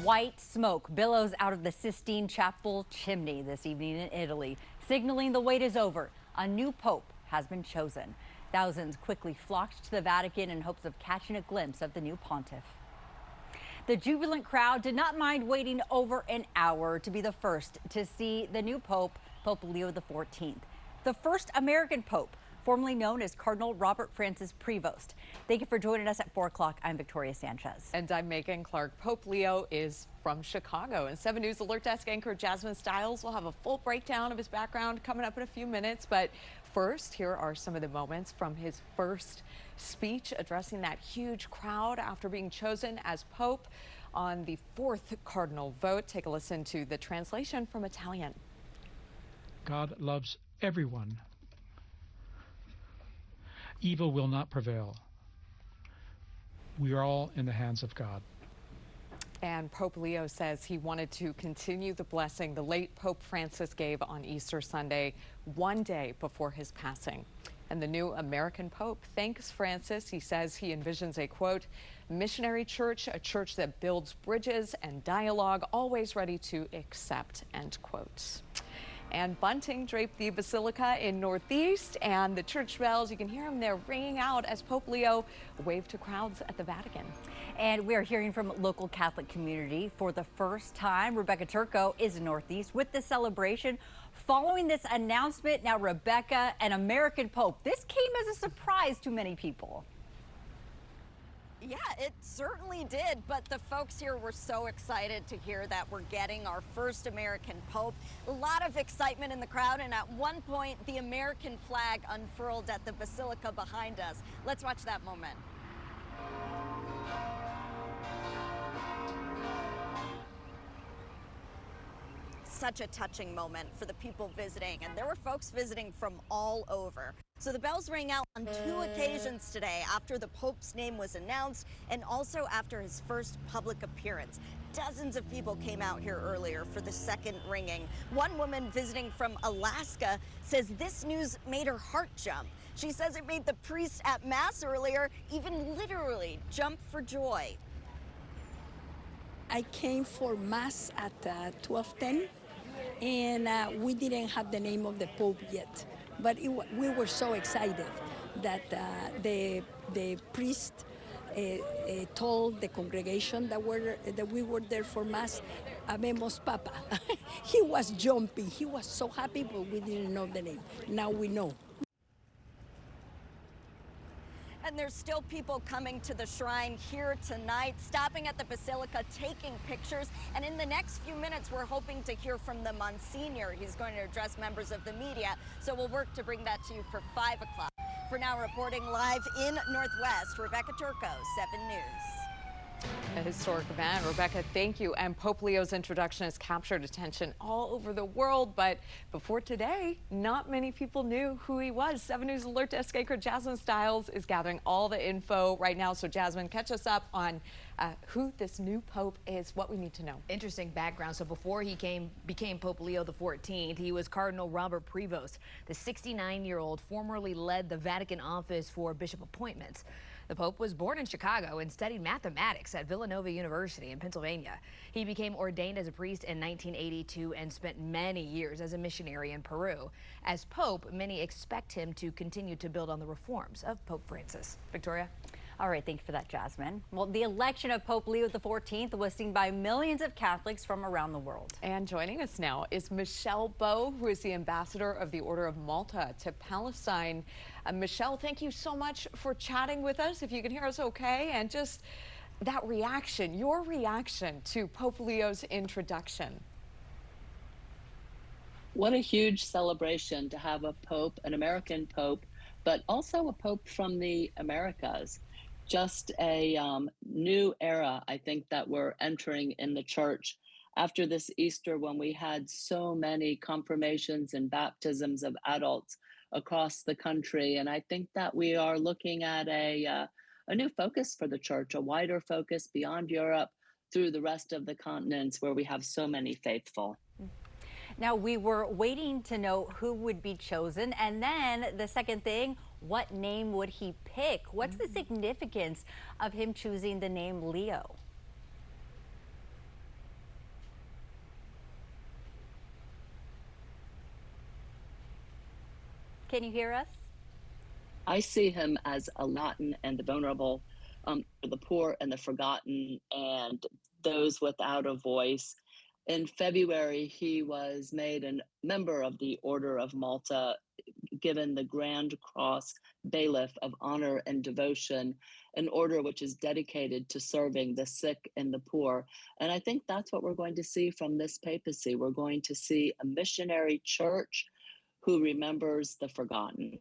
White smoke billows out of the Sistine Chapel chimney this evening in Italy, signaling the wait is over. A new pope has been chosen. Thousands quickly flocked to the Vatican in hopes of catching a glimpse of the new pontiff. The jubilant crowd did not mind waiting over an hour to be the first to see the new pope, Pope Leo XIV, the first American pope, formerly known as Cardinal Robert Prevost. Thank you for joining us at 4 o'clock. I'm Victoria Sanchez. And I'm Megan Clark. Pope Leo is from Chicago. And 7 News Alert Desk anchor Jasmine Stiles will have a full breakdown of his background coming up in a few minutes. But first, here are some of the moments from his first speech addressing that huge crowd after being chosen as Pope on the 4th cardinal vote. Take a listen to the translation from Italian. God loves everyone. Evil will not prevail. We are all in the hands of God. And Pope Leo says he wanted to continue the blessing the late Pope Francis gave on Easter Sunday, one day before his passing. And the new American Pope thanks Francis. He says he envisions a, quote, missionary church, a church that builds bridges and dialogue, always ready to accept, end quote. And bunting draped the basilica in Northeast, and the church bells, you can hear them there ringing out as Pope Leo waved to crowds at the Vatican. And we are hearing from local Catholic community for the first time. Rebecca Turco is in Northeast with the celebration. Following this announcement, now Rebecca, an American Pope. This came as a surprise to many people. Yeah, it certainly did, but the folks here were so excited to hear that we're getting our first American Pope. A lot of excitement in the crowd, and at one point, the American flag unfurled at the basilica behind us. Let's watch that moment. Such a touching moment for the people visiting, and there were folks visiting from all over. So the bells rang out on 2 occasions today after the Pope's name was announced and also after his first public appearance. Dozens of people came out here earlier for the second ringing. One woman visiting from Alaska says this news made her heart jump. She says it made the priest at Mass earlier even literally jump for joy. I came for Mass at 12:10, and we didn't have the name of the Pope yet. But we were so excited that the priest told the congregation that we were there for Mass, Habemos Papa. He was jumping. He was so happy, but we didn't know the name. Now we know. And there's still people coming to the shrine here tonight, stopping at the basilica, taking pictures. And in the next few minutes, we're hoping to hear from the Monsignor. He's going to address members of the media. So we'll work to bring that to you for 5 o'clock. For now, reporting live in Northwest, Rebecca Turco, 7 News. A historic event. Rebecca, thank you. And Pope Leo's introduction has captured attention all over the world. But before today, not many people knew who he was. 7 News Alert Desk anchor Jasmine Stiles is gathering all the info right now. So Jasmine, catch us up on who this new Pope is, what we need to know. Interesting background. So before he became Pope Leo XIV, he was Cardinal Robert Prevost. The 69-year-old formerly led the Vatican office for bishop appointments. The Pope was born in Chicago and studied mathematics at Villanova University in Pennsylvania. He became ordained as a priest in 1982 and spent many years as a missionary in Peru. As Pope, many expect him to continue to build on the reforms of Pope Francis. Victoria? All right, thank you for that, Jasmine. Well, the election of Pope Leo XIV was seen by millions of Catholics from around the world. And joining us now is Michelle Bowe, who is the ambassador of the Order of Malta to Palestine. Michelle, thank you so much for chatting with us. If you can hear us okay, and just that reaction, your reaction to Pope Leo's introduction. What a huge celebration to have a pope, an American pope, but also a pope from the Americas. Just a new era, I think, that we're entering in the church after this Easter, when we had so many confirmations and baptisms of adults across the country. And I think that we are looking at a new focus for the church, a wider focus beyond Europe through the rest of the continents where we have so many faithful. Now, we were waiting to know who would be chosen, and then the second thing, what name would he pick? What's the significance of him choosing the name Leo? can you hear us? I see him as a Latin and the vulnerable, for the poor and the forgotten, and those without a voice. In February, he was made a member of the Order of Malta, given the Grand Cross Bailiff of Honor and Devotion, an order which is dedicated to serving the sick and the poor. And I think that's what we're going to see from this papacy. We're going to see a missionary church who remembers the forgotten.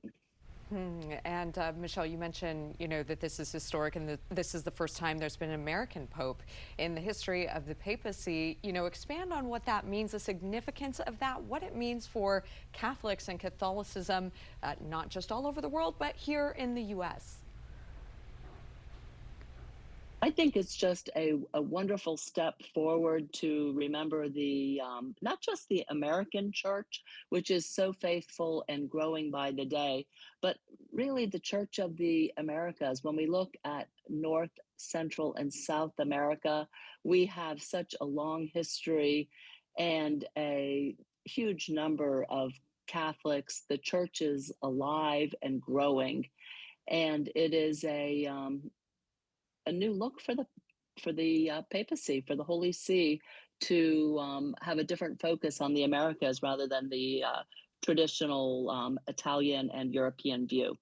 And Michelle, you mentioned, that this is historic and that this is the first time there's been an American pope in the history of the papacy. Expand on what that means, the significance of that, what it means for Catholics and Catholicism, not just all over the world, but here in the U.S. I think it's just a wonderful step forward to remember the not just the American church, which is so faithful and growing by the day, but really the Church of the Americas. When we look at North, Central, and South America, we have such a long history and a huge number of Catholics. The church is alive and growing, and it is a new look for the papacy, for the Holy See, to have a different focus on the Americas rather than the traditional Italian and European view.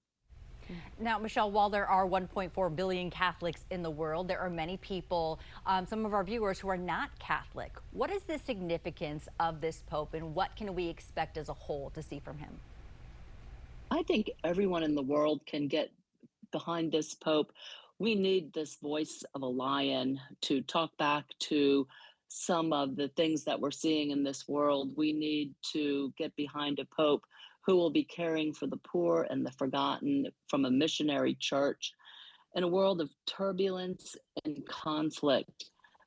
Now, Michelle, while there are 1.4 billion Catholics in the world, there are many people, some of our viewers, who are not Catholic. What is the significance of this Pope, and what can we expect as a whole to see from him? I think everyone in the world can get behind this Pope. We need this voice of a lion to talk back to some of the things that we're seeing in this world. We need to get behind a Pope who will be caring for the poor and the forgotten from a missionary church. In a world of turbulence and conflict,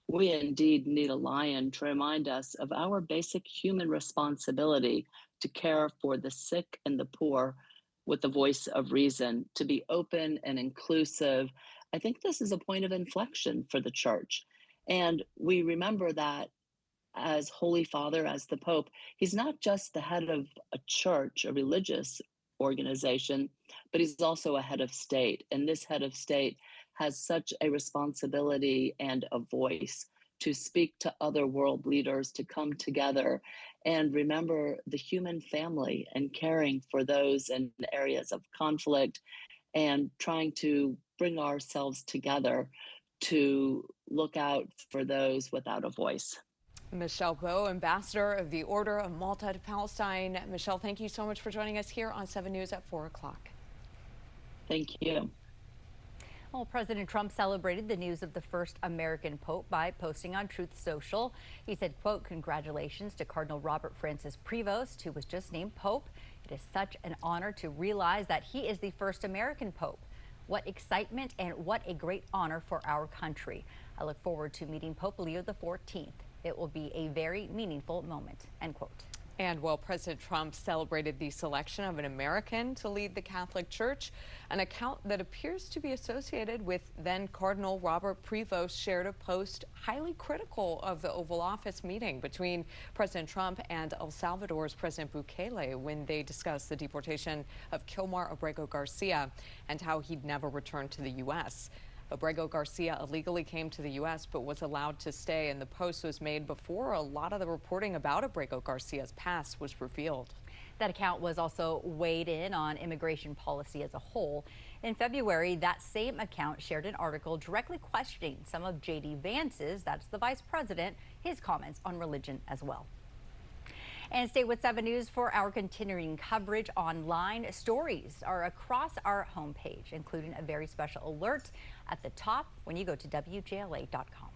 we indeed need a lion to remind us of our basic human responsibility to care for the sick and the poor with the voice of reason, to be open and inclusive. I think this is a point of inflection for the church. And we remember that as Holy Father, as the Pope, he's not just the head of a church, a religious organization, but he's also a head of state. And this head of state has such a responsibility and a voice to speak to other world leaders, to come together and remember the human family and caring for those in areas of conflict and trying to bring ourselves together to look out for those without a voice. Michelle Bowe, Ambassador of the Order of Malta to Palestine. Michelle, thank you so much for joining us here on 7 News at 4 o'clock. Thank you. Well, President Trump celebrated the news of the first American Pope by posting on Truth Social. He said, quote, "Congratulations to Cardinal Robert Francis Prevost, who was just named Pope. It is such an honor to realize that he is the first American Pope. What excitement and what a great honor for our country. I look forward to meeting Pope Leo XIV. It will be a very meaningful moment," end quote. And while President Trump celebrated the selection of an American to lead the Catholic Church, an account that appears to be associated with then Cardinal Robert Prevost shared a post highly critical of the Oval Office meeting between President Trump and El Salvador's President Bukele when they discussed the deportation of Kilmar Abrego Garcia and how he'd never returned to the U.S. Abrego Garcia illegally came to the U.S. but was allowed to stay, and the post was made before a lot of the reporting about Abrego Garcia's past was revealed. That account was also weighed in on immigration policy as a whole. In February, that same account shared an article directly questioning some of J.D. Vance's, that's the vice president, his comments on religion as well. And stay with 7 News for our continuing coverage online. Stories are across our homepage, including a very special alert at the top when you go to WJLA.com.